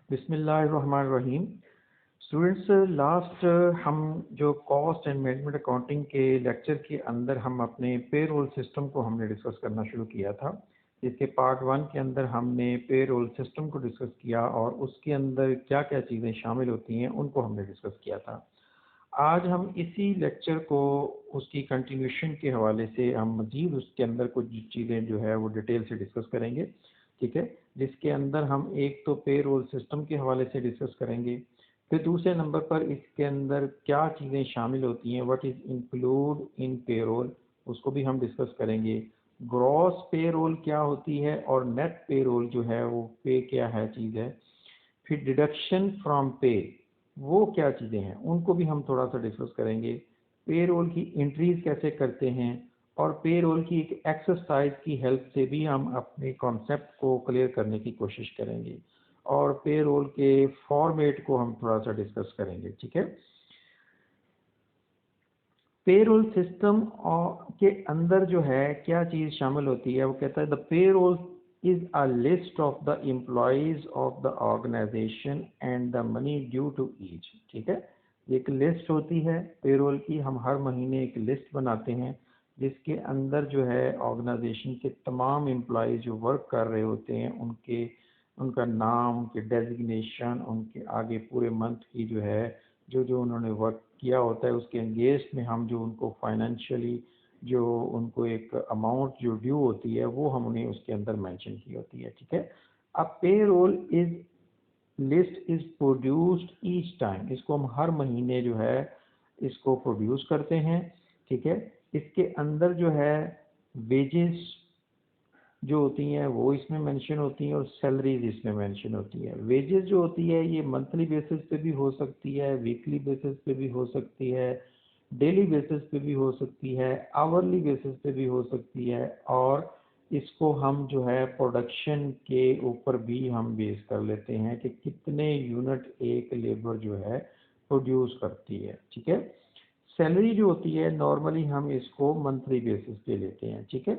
बिस्मिल्लाहिर्रहमानिर्रहीम। Students, last हम जो कॉस्ट एंड मैनेजमेंट अकाउंटिंग के लेक्चर के अंदर हम अपने पेरोल सिस्टम को हमने डिस्कस करना शुरू किया था, जिसके पार्ट 1 के अंदर हमने पेरोल सिस्टम को डिस्कस किया और उसके अंदर क्या क्या चीज़ें शामिल होती हैं उनको हमने डिस्कस किया था। आज हम इसी लेक्चर को उसकी कंटिन्यूशन के हवाले से हम मज़ीद उसके अंदर कुछ चीज़ें जो है वो डिटेल से डिस्कस करेंगे, ठीक है। जिसके अंदर हम एक तो पेरोल सिस्टम के हवाले से डिस्कस करेंगे, फिर दूसरे नंबर पर इसके अंदर क्या चीज़ें शामिल होती हैं, what is include in payroll, उसको भी हम डिस्कस करेंगे। ग्रॉस पेरोल क्या होती है और नेट पेरोल जो है वो पे क्या है चीज़ है। फिर डिडक्शन फ्रॉम पे वो क्या चीज़ें हैं उनको भी हम थोड़ा सा डिस्कस करेंगे। पेरोल की एंट्रीज कैसे करते हैं और पेरोल की एक एक्सरसाइज की हेल्प से भी हम अपने कॉन्सेप्ट को क्लियर करने की कोशिश करेंगे और पेरोल के फॉर्मेट को हम थोड़ा सा डिस्कस करेंगे, ठीक है। पेरोल सिस्टम के अंदर जो है क्या चीज़ शामिल होती है, वो कहता है the payroll is a list of the employees of the organisation and the money due to each, ठीक है। एक लिस्ट होती है पेरोल की, हम हर महीने एक लिस्ट बनाते हैं जिसके अंदर जो है ऑर्गेनाइजेशन के तमाम एम्प्लॉयज जो वर्क कर रहे होते हैं उनका नाम, उनके डेजिग्नेशन, उनके आगे पूरे मंथ की जो है जो जो उन्होंने वर्क किया होता है उसके अगेंस्ट में हम जो उनको फाइनेंशियली जो उनको एक अमाउंट जो ड्यू होती है वो हमने उसके अंदर मेंशन की होती है, ठीक है। अब payroll is list is produced each time, इसको हम हर महीने जो है इसको प्रोड्यूस करते हैं, ठीक है। इसके अंदर जो है वेजेस जो होती हैं वो इसमें मेंशन होती हैं और सैलरीज इसमें मेंशन होती है। वेजेस जो होती है ये मंथली बेसिस पे भी हो सकती है, वीकली बेसिस पे भी हो सकती है, डेली बेसिस पे भी हो सकती है, आवरली बेसिस पे भी हो सकती है और इसको हम जो है प्रोडक्शन के ऊपर भी हम बेस कर लेते हैं कि कितने यूनिट एक लेबर जो है प्रोड्यूस करती है, ठीक है। सैलरी जो होती है नॉर्मली हम इसको मंथली बेसिस पे लेते हैं, ठीक है।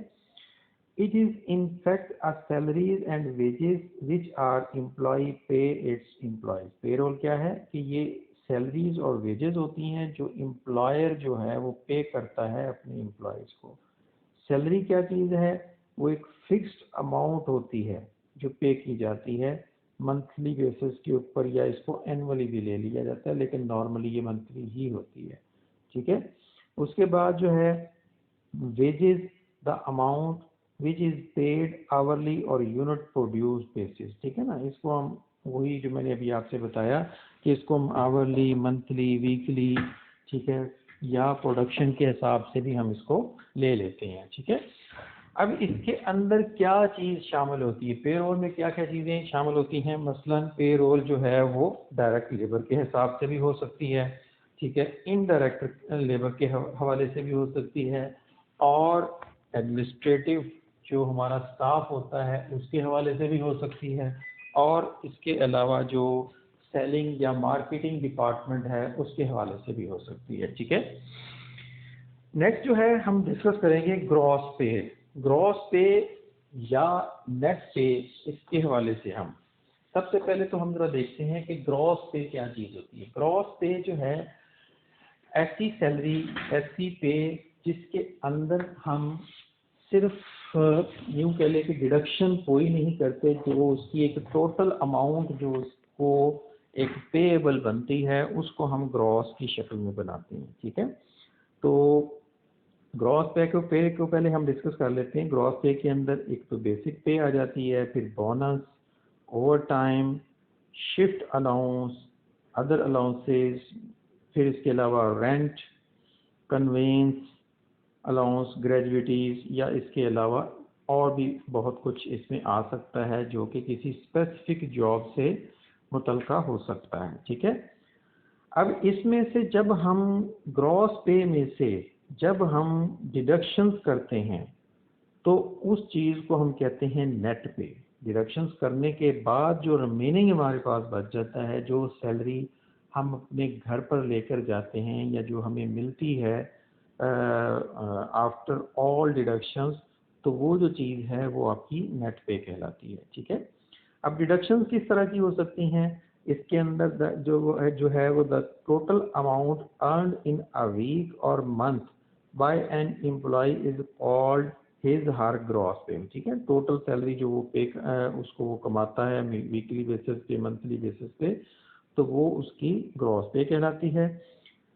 It is in fact a salaries and wages which are employee pay its employees. Payroll क्या है कि ये सैलरीज और वेजेस होती हैं जो एम्प्लॉयर जो है वो पे करता है अपने एम्प्लॉयज़ को। सैलरी क्या चीज़ है, वो एक फिक्स्ड अमाउंट होती है जो पे की जाती है मंथली बेसिस के ऊपर, या इसको एनुअली भी ले लिया जाता है लेकिन नॉर्मली ये मंथली ही होती है, ठीक है। उसके बाद जो है wages the amount which is paid hourly और यूनिट प्रोड्यूस बेसिस, ठीक है ना। इसको हम वही जो मैंने अभी आपसे बताया कि इसको हम आवरली, मंथली, वीकली, ठीक है, या प्रोडक्शन के हिसाब से भी हम इसको ले लेते हैं, ठीक है। अब इसके अंदर क्या चीज़ शामिल होती है, पेरोल में क्या क्या चीज़ें शामिल होती हैं। मसलन पेरोल जो है वो डायरेक्ट लेबर के हिसाब से भी हो सकती है, ठीक है, इनडायरेक्ट लेबर के हवाले से भी हो सकती है और एडमिनिस्ट्रेटिव जो हमारा स्टाफ होता है उसके हवाले से भी हो सकती है और इसके अलावा जो सेलिंग या मार्केटिंग डिपार्टमेंट है उसके हवाले से भी हो सकती है, ठीक है। नेक्स्ट जो है हम डिस्कस करेंगे ग्रॉस पे। ग्रॉस पे या नेट पे, इसके हवाले से हम सबसे पहले तो हम जरा देखते हैं कि ग्रॉस पे क्या चीज़ होती है। ग्रॉस पे जो है ऐसी सैलरी, ऐसी पे जिसके अंदर हम सिर्फ यूँ कह लें कि डिडक्शन कोई नहीं करते, जो उसकी एक टोटल अमाउंट जो उसको एक पेएबल बनती है उसको हम ग्रॉस की शक्ल में बनाते हैं, ठीक है। तो ग्रॉस पे को पहले हम डिस्कस कर लेते हैं। ग्रॉस पे के अंदर एक तो बेसिक पे आ जाती है, फिर bonus, over time, shift allowance, other allowances, फिर इसके अलावा रेंट, कन्वेंस अलाउंस, ग्रेजुइटीज़, या इसके अलावा और भी बहुत कुछ इसमें आ सकता है जो कि किसी स्पेसिफिक जॉब से मुतल्का हो सकता है, ठीक है। अब इसमें से जब हम ग्रॉस पे में से जब हम डिडक्शंस करते हैं तो उस चीज़ को हम कहते हैं नेट पे। डिडक्शंस करने के बाद जो रिमेनिंग हमारे पास बच जाता है, जो सैलरी हम अपने घर पर लेकर जाते हैं या जो हमें मिलती है आफ्टर ऑल डिडक्शंस, तो वो जो चीज़ है वो आपकी नेट पे कहलाती है, ठीक है। अब डिडक्शंस किस तरह की हो सकती हैं, इसके अंदर जो है वो the total amount earn in a week और month by an employee is called his her gross pay. ठीक है, टोटल सैलरी जो वो पे उसको वो कमाता है वीकली बेसिस पे, मंथली बेसिस पे, तो वो उसकी ग्रॉस पे कहलाती है।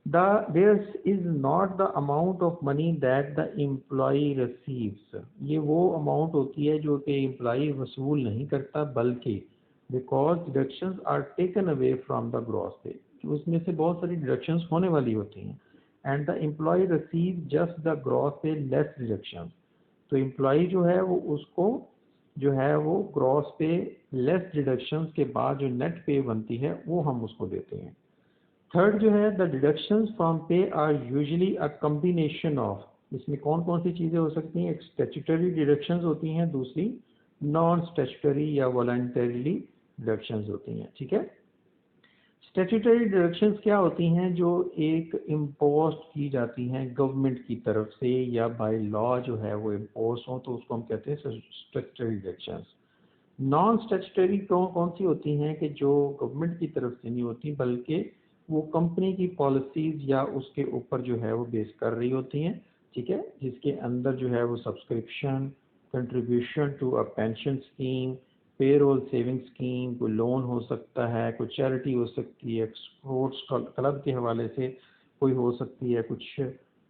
There is not the amount of money that the employee receives, ये वो अमाउंट होती है जो कि एम्प्लॉई वसूल नहीं करता, बल्कि because deductions are taken away from the gross pay, उसमें से बहुत सारी डिडक्शंस होने वाली होती हैं, and the employee receives just the gross pay less deductions, तो एम्प्लॉई जो है वो उसको जो है वो ग्रॉस पे लेस डिडक्शंस के बाद जो नेट पे बनती है वो हम उसको देते हैं। थर्ड जो है the deductions from pay are usually a combination of, इसमें कौन कौन सी चीज़ें हो सकती हैं, एक स्टैट्यूटरी डिडक्शंस होती हैं, दूसरी नॉन स्टैट्यूटरी या वॉलंटरीली डिडक्शंस होती हैं। ठीक है, स्टैट्यूटरी डिडक्शंस क्या होती हैं, जो एक इम्पोज की जाती हैं गवर्नमेंट की तरफ से या बाय लॉ जो है वो इम्पोज हो, तो उसको हम कहते हैं स्टैट्यूटरी डिडक्शंस। नॉन स्टैट्यूटरी कौन कौन सी होती हैं कि जो गवर्नमेंट की तरफ से नहीं होती, बल्कि वो कंपनी की पॉलिसीज या उसके ऊपर जो है वो बेस कर रही होती हैं। ठीक है, जिसके अंदर जो है वो subscription, contribution to a pension scheme, payroll saving scheme, कोई लोन हो सकता है, कोई चैरिटी हो सकती है, स्पोर्ट्स क्लब के हवाले से कोई हो सकती है कुछ।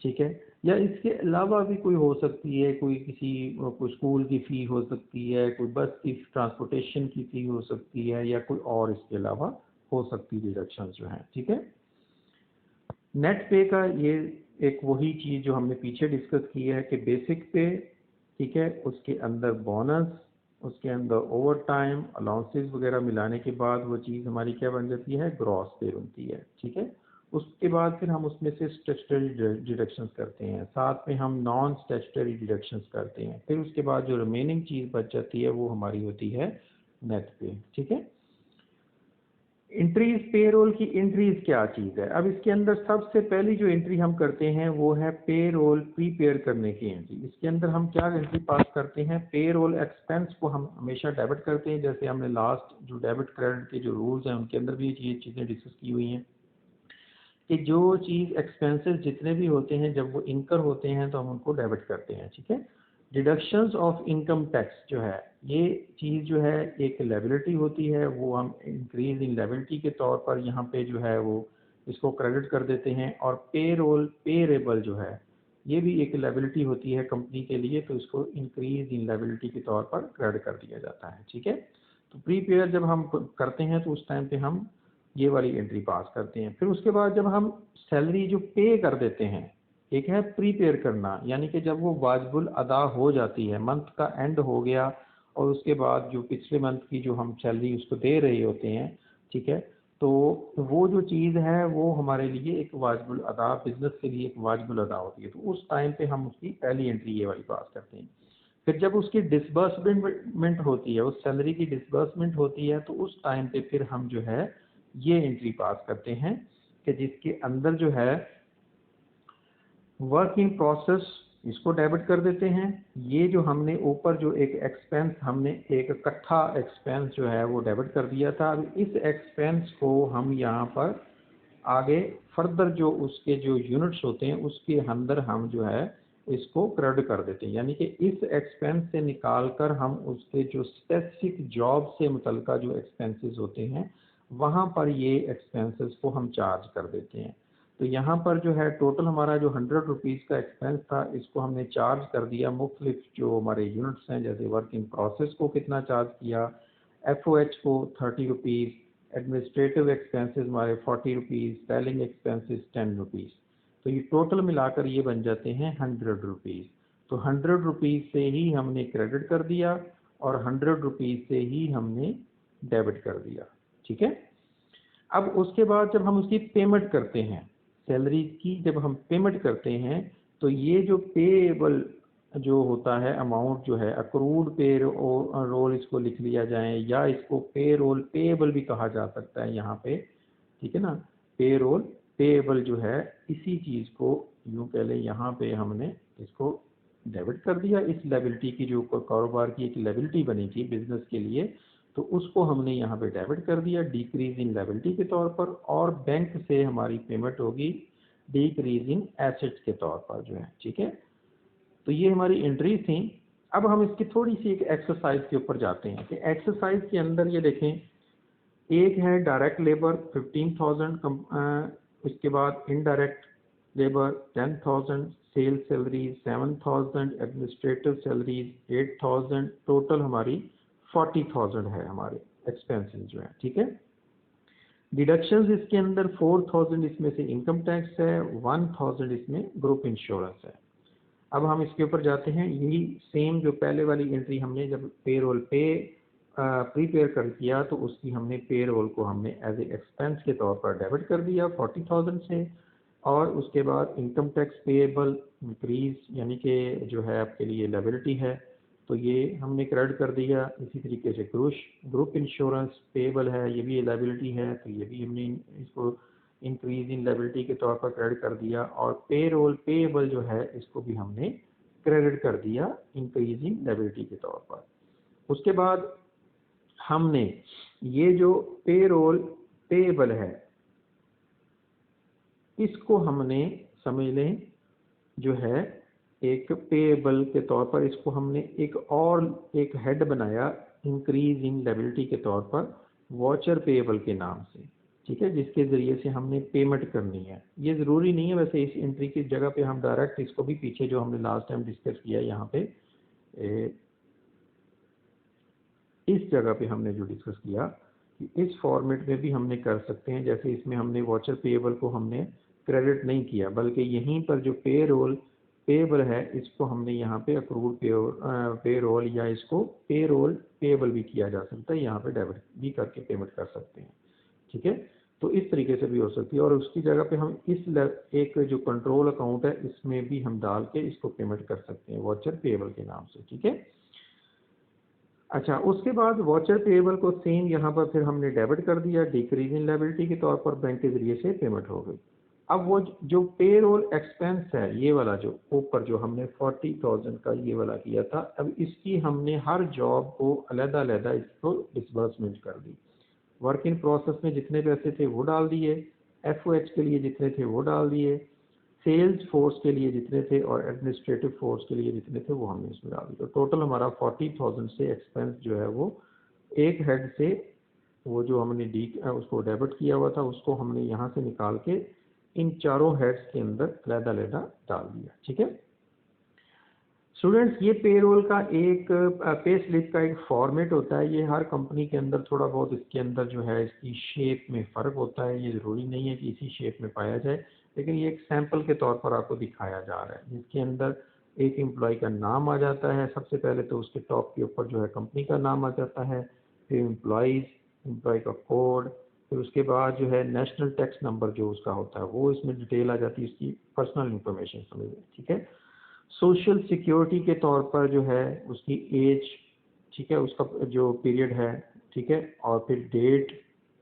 ठीक है, या इसके अलावा भी कोई हो सकती है, कोई स्कूल की फ़ी हो सकती है, कोई बस की ट्रांसपोर्टेशन की फ़ी हो सकती है, या कोई और इसके अलावा हो सकती डिडक्शन जो हैं। ठीक है, नेट पे का ये एक वही चीज़ जो हमने पीछे डिस्कस की है कि बेसिक पे, ठीक है, उसके अंदर बोनस, उसके अंदर ओवर टाइम अलाउंसेस वगैरह मिलाने के बाद वो चीज़ हमारी क्या बन जाती है, ग्रॉस पे बनती है। ठीक है, उसके बाद फिर हम उसमें से स्टैट्यूटरी डिडक्शंस करते हैं, साथ में हम नॉन स्टैट्यूटरी डिडक्शंस करते हैं, फिर उसके बाद जो रिमेनिंग चीज़ बच जाती है वो हमारी होती है नेट पे। ठीक है, एंट्रीज, पेरोल की एंट्रीज क्या चीज़ है। अब इसके अंदर सबसे पहली जो एंट्री हम करते हैं वो है पेरोल प्रीपेयर करने की एंट्री। इसके अंदर हम क्या एंट्री पास करते हैं, पेरोल एक्सपेंस को हम हमेशा डेबिट करते हैं, जैसे हमने लास्ट जो डेबिट क्रेडिट के जो रूल्स हैं उनके अंदर भी ये चीज़ें डिस्कस की हुई हैं कि जो चीज़ एक्सपेंसेस जितने भी होते हैं जब वो इनकर होते हैं तो हम उनको डेबिट करते हैं। ठीक है, डिडक्शंस ऑफ इनकम टैक्स जो है ये चीज़ जो है एक लायबिलिटी होती है, वो हम इंक्रीज इन लायबिलिटी के तौर पर यहाँ पे जो है वो इसको क्रेडिट कर देते हैं। और पेरोल पेरेबल जो है ये भी एक लायबिलिटी होती है कंपनी के लिए, तो इसको इंक्रीज इन लायबिलिटी के तौर पर क्रेडिट कर दिया जाता है। ठीक है, तो प्रीपेयर जब हम करते हैं तो उस टाइम पे हम ये वाली एंट्री पास करते हैं। फिर उसके बाद जब हम सैलरी जो पे कर देते हैं, एक है प्रीपेयर करना, यानी कि जब वो वाजिबुल अदा हो जाती है, मंथ का एंड हो गया और उसके बाद जो पिछले मंथ की जो हम सैलरी उसको दे रहे होते हैं, ठीक है, तो वो जो चीज़ है वो हमारे लिए एक वाजिबुल अदा, बिजनेस के लिए एक वाजिबुल अदा होती है, तो उस टाइम पे हम उसकी पहली एंट्री ये वाली पास करते हैं। फिर जब उसकी डिसबर्समेंट होती है, उस सैलरी की डिसबर्समेंट होती है, तो उस टाइम पे फिर हम जो है ये एंट्री पास करते हैं कि जिसके अंदर जो है वर्क इन प्रोसेस, इसको डेबिट कर देते हैं। ये जो हमने ऊपर जो एक एक्सपेंस, हमने एक इकट्ठा एक्सपेंस जो है वो डेबिट कर दिया था, अब इस एक्सपेंस को हम यहाँ पर आगे फर्दर जो उसके जो यूनिट्स होते हैं उसके अंदर हम जो है इसको क्रेडिट कर देते हैं, यानी कि इस एक्सपेंस से निकाल कर हम उसके जो स्पेसिफिक जॉब से मुतल्लिका जो एक्सपेंसेस होते हैं वहाँ पर ये एक्सपेंसेस को हम चार्ज कर देते हैं। तो यहाँ पर जो है टोटल हमारा जो 100 रुपीज़ का एक्सपेंस था इसको हमने चार्ज कर दिया मुख्तलिफ जो हमारे यूनिट्स हैं, जैसे वर्क इन प्रोसेस को कितना चार्ज किया, FOH को 30 रुपीज़, एडमिनिस्ट्रेटिव एक्सपेंसेस हमारे 40 रुपीज़, सेलिंग एक्सपेंसेस 10 रुपीज़, तो ये टोटल मिलाकर ये बन जाते हैं 100 रुपीज़। तो 100 रुपीज़ से ही हमने क्रेडिट कर दिया और 100 रुपीज़ से ही हमने डेबिट कर दिया। ठीक है, अब उसके बाद जब हम उसकी पेमेंट करते हैं, सैलरी की जब हम पेमेंट करते हैं, तो ये जो पेएबल जो होता है अमाउंट जो है अक्रूड पे रोल इसको लिख लिया जाए, या इसको पे रोल पेएबल भी कहा जा सकता है यहाँ पे। ठीक है ना, पे रोल पेएबल जो है इसी चीज़ को यूँ कह लें, यहाँ पे हमने इसको डेबिट कर दिया। इस लायबिलिटी की जो कारोबार की एक लायबिलिटी बनी थी बिजनेस के लिए, तो उसको हमने यहाँ पे डेबिट कर दिया डिक्रीज इन लायबिलिटी के तौर पर, और बैंक से हमारी पेमेंट होगी डिक्रीज इन एसेट्स के तौर पर जो है, ठीक है। तो ये हमारी एंट्री थी। अब हम इसकी थोड़ी सी एक एक्सरसाइज के ऊपर जाते हैं कि एक्सरसाइज के अंदर ये देखें, एक है डायरेक्ट लेबर 15,000, उसके बाद indirect labour 10,000, sale salaries 7,000, administrative salaries 8,000, total हमारी 40,000 है हमारे एक्सपेंसेस जो है, ठीक है। डिडक्शंस इसके अंदर 4,000 इसमें से इनकम टैक्स है, 1,000 इसमें ग्रुप इंश्योरेंस है। अब हम इसके ऊपर जाते हैं, यही सेम जो पहले वाली एंट्री हमने जब पेरोल पे प्रीपेयर कर दिया तो उसकी हमने पेरोल को हमने एज ए एक्सपेंस के तौर पर डेबिट कर दिया 40,000 से, और उसके बाद इनकम टैक्स पेएबल इंक्रीज यानी कि जो है आपके लिए लायबिलिटी है तो ये हमने क्रेडिट कर दिया। इसी तरीके से ग्रुप इंश्योरेंस पेएबल है, ये भी लायबिलिटी है तो ये भी हमने इसको इंक्रीज इन लायबिलिटी के तौर पर क्रेडिट कर दिया, और पेरोल पेएबल जो है इसको भी हमने क्रेडिट कर दिया इंक्रीज इन लायबिलिटी के तौर पर। उसके बाद हमने ये जो पेरोल पेएबल है इसको हमने समझ लें जो है एक पेएबल के तौर पर, इसको हमने एक हेड बनाया इंक्रीज इन लायबिलिटी के तौर पर वॉचर पेएबल के नाम से, ठीक है, जिसके ज़रिए से हमने पेमेंट करनी है। ये ज़रूरी नहीं है वैसे, इस एंट्री की जगह पे हम डायरेक्ट इसको भी पीछे जो हमने लास्ट टाइम डिस्कस किया यहाँ पे इस जगह पे हमने जो डिस्कस किया कि इस फॉर्मेट में भी हमने कर सकते हैं। जैसे इसमें हमने वॉचर पेएबल को हमने क्रेडिट नहीं किया बल्कि यहीं पर जो पेरोल पेएबल है इसको हमने यहाँ पे अक्रूड पेरोल या इसको पेरोल पेएबल भी किया जा सकता है, यहाँ पे डेबिट भी करके पेमेंट कर सकते हैं, ठीक है। तो इस तरीके से भी हो सकती है, और उसकी जगह पे हम एक जो कंट्रोल अकाउंट है इसमें भी हम डाल के इसको पेमेंट कर सकते हैं वॉचर पेएबल के नाम से, ठीक है। अच्छा, उसके बाद वॉचर पेएबल को सेम यहाँ पर फिर हमने डेबिट कर दिया डिक्रीज इन लायबिलिटी के तौर पर, बैंक के जरिए से पेमेंट हो गई। अब वो जो पेरोल एक्सपेंस है ये वाला जो ऊपर जो हमने 40,000 का ये वाला किया था, अब इसकी हमने हर जॉब को अलग-अलग इसको डिसबर्समेंट कर दी। वर्क इन प्रोसेस में जितने पैसे थे वो डाल दिए, एफओएच के लिए जितने थे वो डाल दिए, सेल्स फोर्स के लिए जितने थे और एडमिनिस्ट्रेटिव फोर्स के लिए जितने थे वो हमने इसमें डाल दिया। तो टोटल हमारा 40,000 से एक्सपेंस जो है वो एक हेड से वो जो हमने उसको डेबिट किया हुआ था उसको हमने यहाँ से निकाल के इन चारों हेड्स के अंदर अलग-अलग डाल दिया, ठीक है। स्टूडेंट्स, ये पेरोल का एक पे स्लिप का एक फॉर्मेट होता है, ये हर कंपनी के अंदर थोड़ा बहुत इसके अंदर जो है इसकी शेप में फ़र्क होता है, ये ज़रूरी नहीं है कि इसी शेप में पाया जाए, लेकिन ये एक सैंपल के तौर पर आपको दिखाया जा रहा है, जिसके अंदर एक एम्प्लॉय का नाम आ जाता है। सबसे पहले तो उसके टॉप के ऊपर जो है कंपनी का नाम आ जाता है, फिर एम्प्लॉय का कोड, फिर उसके बाद जो है नेशनल टैक्स नंबर जो उसका होता है वो इसमें डिटेल आ जाती है, उसकी पर्सनल इंफॉर्मेशन समझिए, ठीक है। सोशल सिक्योरिटी के तौर पर जो है उसकी एज, ठीक है, उसका जो पीरियड है, ठीक है, और फिर डेट,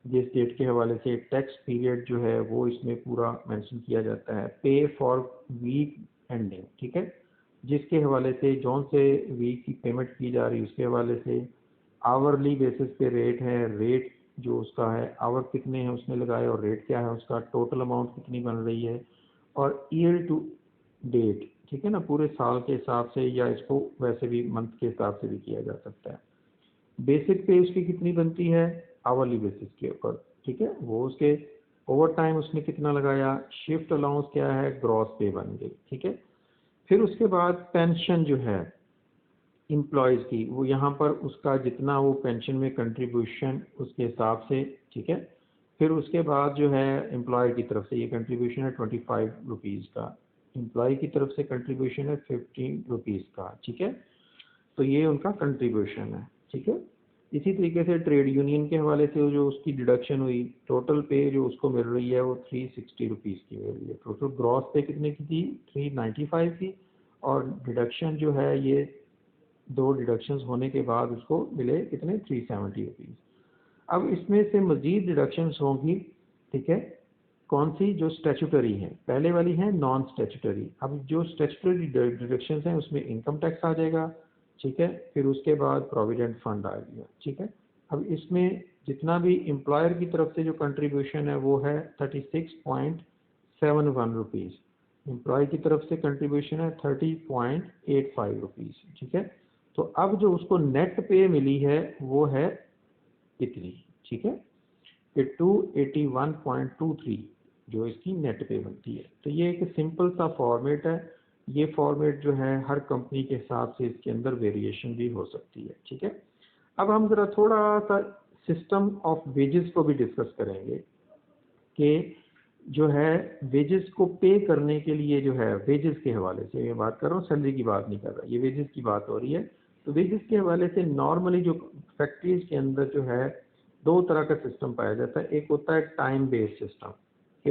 जिस डेट के हवाले से टैक्स पीरियड जो है वो इसमें पूरा मेंशन किया जाता है। पे फॉर वीक एंडिंग, ठीक है, जिसके हवाले से जौन से वीक की पेमेंट की जा रही है उसके हवाले से आवरली बेसिस पे रेट है, रेट जो उसका है आवर कितने हैं उसने लगाए और रेट क्या है उसका, टोटल अमाउंट कितनी बन रही है, और ईयर टू डेट, ठीक है ना, पूरे साल के हिसाब से या इसको वैसे भी मंथ के हिसाब से भी किया जा सकता है। बेसिक पे उसकी कितनी बनती है आवरली बेसिस के ऊपर, ठीक है, वो उसके ओवर टाइम उसने कितना लगाया, शिफ्ट अलाउंस क्या है, ग्रॉस पे बन गई, ठीक है। फिर उसके बाद पेंशन जो है एम्प्लॉयज़ की, वो यहाँ पर उसका जितना वो पेंशन में कंट्रीब्यूशन उसके हिसाब से, ठीक है। फिर उसके बाद जो है एम्प्लॉय की तरफ से ये कंट्रीब्यूशन है 25 रुपीज़ का, एम्प्लॉय की तरफ से कंट्रीब्यूशन है 15 रुपीज़ का, ठीक है। तो ये उनका कंट्रीब्यूशन है, ठीक है। इसी तरीके से ट्रेड यूनियन के हवाले से जो उसकी डिडक्शन हुई, टोटल पे जो उसको मिल रही है वो 360 रुपीज़ की मिल रही है। टोटल ग्रॉस पे कितने की थी, 395 की, और डिडक्शन जो है ये दो डिडक्शंस होने के बाद उसको मिले कितने, 370 रुपीज़। अब इसमें से मज़ीद डिडक्शंस होंगी, ठीक है, कौन सी, जो स्टैचुटरी है, पहले वाली है नॉन स्टैचुटरी। अब जो स्टैचुटरी डिडक्शंस हैं उसमें इनकम टैक्स आ जाएगा, ठीक है, फिर उसके बाद प्रोविडेंट फंड आ गया, ठीक है। अब इसमें जितना भी एम्प्लॉयर की तरफ से जो कंट्रीब्यूशन है वो है 36.71 रुपीज़, एम्प्लॉय की तरफ से कंट्रीब्यूशन है 30.85 रुपीज़, ठीक है। तो अब जो उसको नेट पे मिली है वो है इतनी, ठीक है, ये 281.23 जो इसकी नेट पे बनती है। तो ये एक सिंपल सा फॉर्मेट है, ये फॉर्मेट जो है हर कंपनी के हिसाब से इसके अंदर वेरिएशन भी हो सकती है, ठीक है। अब हम जरा थोड़ा सा सिस्टम ऑफ वेजेस को भी डिस्कस करेंगे कि जो है वेजेस को पे करने के लिए जो है वेजेस के हवाले से मैं बात कर रहा हूँ, सैलरी की बात नहीं कर रहा, ये वेजेस की बात हो रही है। तो वेजेस के हवाले से नॉर्मली जो फैक्ट्रीज के अंदर जो है दो तरह का सिस्टम पाया जाता है। एक होता है टाइम बेस्ड सिस्टम, कि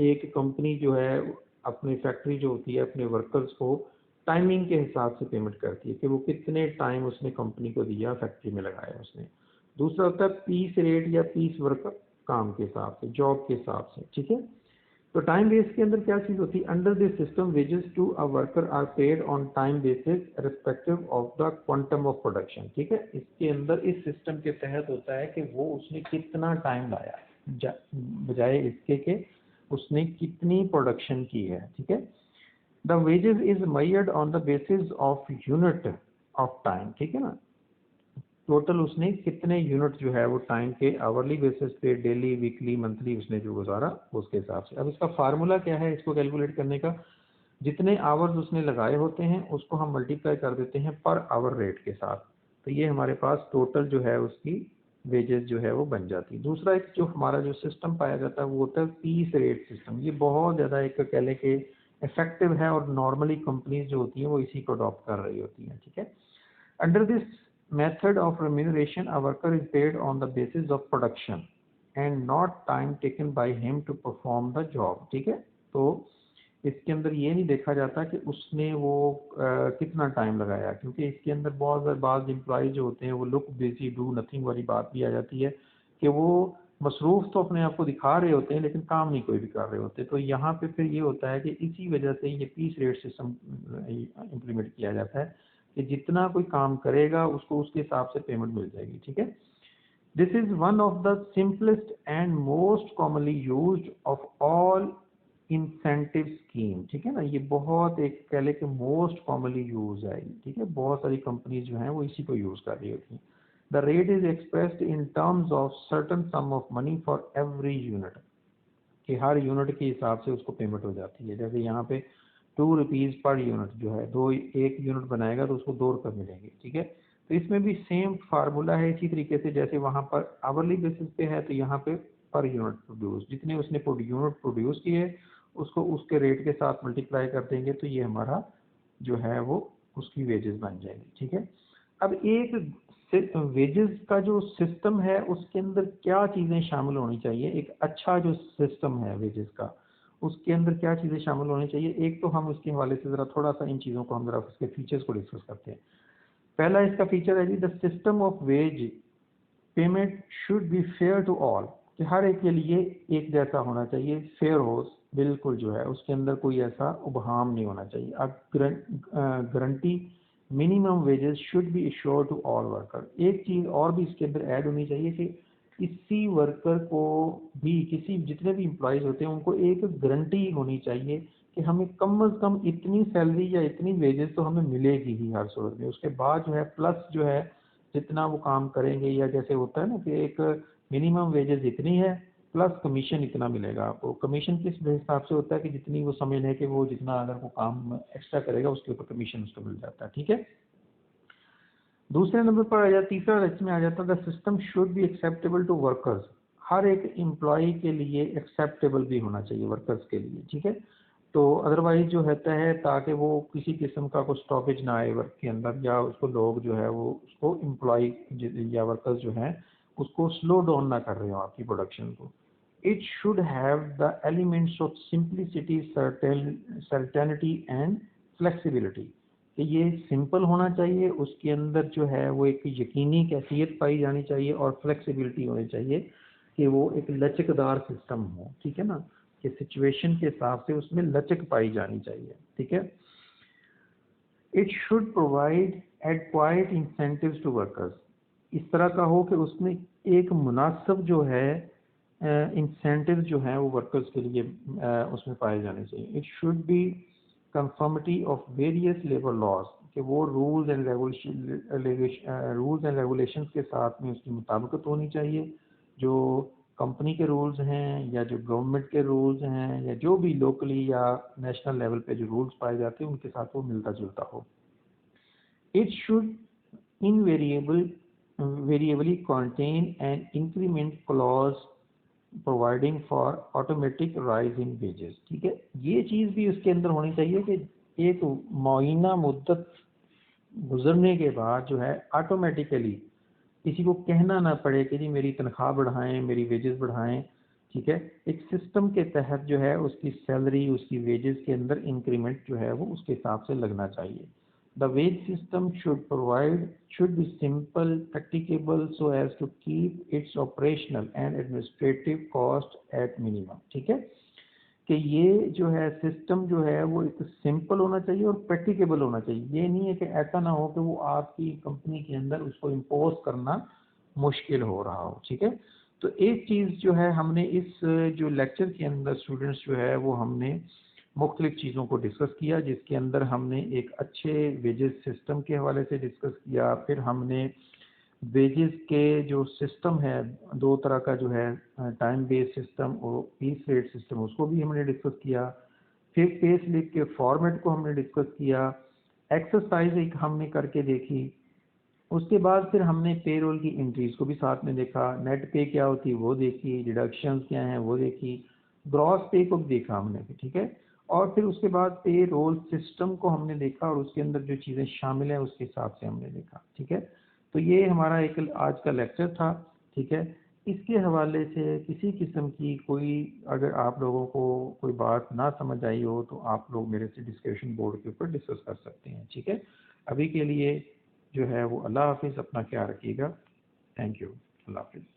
एक कंपनी जो है अपनी फैक्ट्री जो होती है अपने वर्कर्स को टाइमिंग के हिसाब से पेमेंट करती है कि वो कितने टाइम उसने कंपनी को दिया, फैक्ट्री में लगाया उसने। दूसरा होता है पीस रेट या पीस वर्क काम के हिसाब से, जॉब के हिसाब से, ठीक है। तो टाइम बेस के अंदर क्या चीज़ होती है, under this system wages to a worker are paid on time basis respective of the quantum of production, ठीक है। इसके अंदर इस सिस्टम के तहत होता है कि वो उसने कितना टाइम लाया बजाय इसके कि उसने कितनी प्रोडक्शन की है, ठीक है। The wages is measured on the basis of unit of time, ठीक है ना, टोटल उसने कितने यूनिट जो है वो टाइम के आवरली बेसिस पे, डेली, वीकली, मंथली उसने जो गुजारा उसके हिसाब से। अब इसका फार्मूला क्या है इसको कैलकुलेट करने का, जितने आवर्स उसने लगाए होते हैं उसको हम मल्टीप्लाई कर देते हैं पर आवर रेट के साथ, तो ये हमारे पास टोटल जो है उसकी वेजेस जो है वो बन जाती है। दूसरा एक जो हमारा जो सिस्टम पाया जाता है वो होता है पीस रेट सिस्टम, ये बहुत ज़्यादा एक कह लें कि इफेक्टिव है और नॉर्मली कंपनीज जो होती हैं वो इसी को अडॉप्ट कर रही होती हैं, ठीक है। Under this method of remuneration, a worker is paid on the basis of production and not time taken by him to perform the job, ठीक है। तो इसके अंदर ये नहीं देखा जाता कि उसने वो कितना टाइम लगाया, क्योंकि इसके अंदर बहुत बाज़ एम्प्लॉय जो होते हैं वो लुक बिजी डू नथिंग वाली बात भी आ जाती है कि वो मसरूफ़ तो अपने आप को दिखा रहे होते हैं लेकिन काम नहीं कोई भी कर रहे होते। तो यहाँ पे फिर ये होता है कि इसी वजह से ये पीस रेट सिस्टम इम्प्लीमेंट किया जाता है कि जितना कोई काम करेगा उसको उसके हिसाब से पेमेंट मिल जाएगी, ठीक है। This is one of the simplest and most commonly used of all incentive scheme, ठीक है ना, ये बहुत एक कह ले कि मोस्ट कॉमनली यूज है, ठीक है। बहुत सारी कंपनीज जो हैं वो इसी को यूज कर रही होती हैं। The rate is expressed in terms of certain some of money for every unit, कि हर यूनिट के हिसाब से उसको पेमेंट हो जाती है। जैसे यहाँ पे 2 रुपीज़ पर यूनिट जो है, दो एक यूनिट बनाएगा तो उसको 2 रुपये मिलेंगे, ठीक है। तो इसमें भी सेम फार्मूला है इसी तरीके से, जैसे वहाँ पर आवरली बेसिस पे है तो यहाँ पे पर यूनिट प्रोड्यूस, जितने उसने यूनिट प्रोड्यूस किए उसको उसके रेट के साथ मल्टीप्लाई कर देंगे तो ये हमारा जो है वो उसकी वेजेस बन जाएंगी, ठीक है। अब एक वेजेस का जो सिस्टम है उसके अंदर क्या चीज़ें शामिल होनी चाहिए, एक अच्छा जो सिस्टम है वेजेस का उसके अंदर क्या चीज़ें शामिल होनी चाहिए। एक तो हम उसके हवाले से ज़रा थोड़ा सा इन चीज़ों को हम ज़रा उसके फीचर्स को डिस्कस करते हैं। पहला इसका फीचर है जी, the system of wage payment should be fair to all, कि हर एक के लिए एक जैसा होना चाहिए, फेयर हो बिल्कुल, जो है उसके अंदर कोई ऐसा उबहाम नहीं होना चाहिए। अब guarantee minimum wages should be ensure to all worker, एक चीज़ और भी इसके अंदर ऐड होनी चाहिए कि किसी वर्कर को भी, किसी जितने भी एम्प्लॉयज़ होते हैं उनको एक गारंटी होनी चाहिए कि हमें कम से कम इतनी सैलरी या इतनी वेजेस तो हमें मिलेगी ही हर सूरत में। उसके बाद जो है प्लस जो है जितना वो काम करेंगे, या जैसे होता है ना कि एक मिनिमम वेजेस इतनी है प्लस कमीशन इतना मिलेगा आपको। कमीशन किस हिसाब से होता है कि जितनी वो समझ है कि वो जितना अगर वो काम एक्स्ट्रा करेगा उसके ऊपर कमीशन उसको मिल जाता है, ठीक है। दूसरे नंबर पर आ जाता, तीसरा इसमें आ जाता है the system should be acceptable to workers, हर एक एम्प्लॉय के लिए एक्सेप्टेबल भी होना चाहिए वर्कर्स के लिए, ठीक है। तो अदरवाइज जो होता है ताकि वो किसी किस्म का कोई स्टॉपेज ना आए वर्क के अंदर, या उसको लोग जो है वो उसको एम्प्लॉय या वर्कर्स जो हैं उसको स्लो डाउन ना कर रहे हो आपकी प्रोडक्शन को। It should have the elements of simplicity, certainty and flexibility, कि ये सिंपल होना चाहिए, उसके अंदर जो है वो एक यकीनी कैफियत पाई जानी चाहिए और फ्लेक्सिबिलिटी होनी चाहिए कि वो एक लचकदार सिस्टम हो, ठीक है ना, कि सिचुएशन के हिसाब से उसमें लचक पाई जानी चाहिए, ठीक है। It should provide adequate incentives to workers, इस तरह का हो कि उसमें एक मुनासिब जो है इंसेंटिव जो है वो वर्कर्स के लिए उसमें पाए जाने चाहिए। It should be conformity of various labour laws, कि वो रूल्स एंड रेगुलेशंस के साथ में उसकी मुताबिकत होनी चाहिए, जो कंपनी के रूल्स हैं या जो गवर्नमेंट के रूल्स हैं या जो भी लोकली या नेशनल लेवल पे जो रूल्स पाए जाते हैं उनके साथ वो मिलता जुलता हो। It should variably contain an increment clause providing for automatic rise in wages। ठीक है, ये चीज़ भी उसके अंदर होनी चाहिए कि एक मुआयना मुद्दत गुजरने के बाद जो है ऑटोमेटिकली किसी को कहना ना पड़े कि जी मेरी तनख्वाह बढ़ाएं, मेरी वेजेस बढ़ाएं। ठीक है, एक सिस्टम के तहत जो है उसकी सैलरी, उसकी वेजेस के अंदर इंक्रीमेंट जो है वो उसके हिसाब से लगना चाहिए। The wage system should be simple, practicable so as to keep its operational and administrative cost at minimum। ठीक है, कि ये जो है सिस्टम जो है वो एक सिंपल होना चाहिए और प्रैक्टिकेबल होना चाहिए। ये नहीं है कि ऐसा ना हो कि वो आपकी कंपनी के अंदर उसको इम्पोज करना मुश्किल हो रहा हो। ठीक है, तो एक चीज़ जो है हमने इस जो लेक्चर के अंदर स्टूडेंट्स जो है वो हमने मुख्तलिफ चीज़ों को डिस्कस किया, जिसके अंदर हमने एक अच्छे वेजेस सिस्टम के हवाले से डिस्कस किया। फिर हमने वेजेस के जो सिस्टम है, दो तरह का जो है टाइम बेस्ड सिस्टम और पीस रेट सिस्टम, उसको भी हमने डिस्कस किया। फिर पे स्लिप के फॉर्मेट को हमने डिस्कस किया। एक्सरसाइज एक हमने करके देखी। उसके बाद फिर हमने पेरोल की एंट्रीज को भी साथ में देखा, नेट पे क्या होती है वो देखी, डिडक्शंस क्या हैं वो देखी, ग्रॉस पे को भी देखा हमने भी। ठीक है, और फिर उसके बाद पे रोल सिस्टम को हमने देखा और उसके अंदर जो चीज़ें शामिल हैं उसके हिसाब से हमने देखा। ठीक है, तो ये हमारा एक आज का लेक्चर था। ठीक है, इसके हवाले से किसी किस्म की कोई अगर आप लोगों को कोई बात ना समझ आई हो तो आप लोग मेरे से डिस्कशन बोर्ड के ऊपर डिस्कस कर सकते हैं। ठीक है, अभी के लिए जो है वो अल्लाह हाफिज़, अपना ख्याल रखिएगा। थैंक यू, अल्लाह हाफिज़।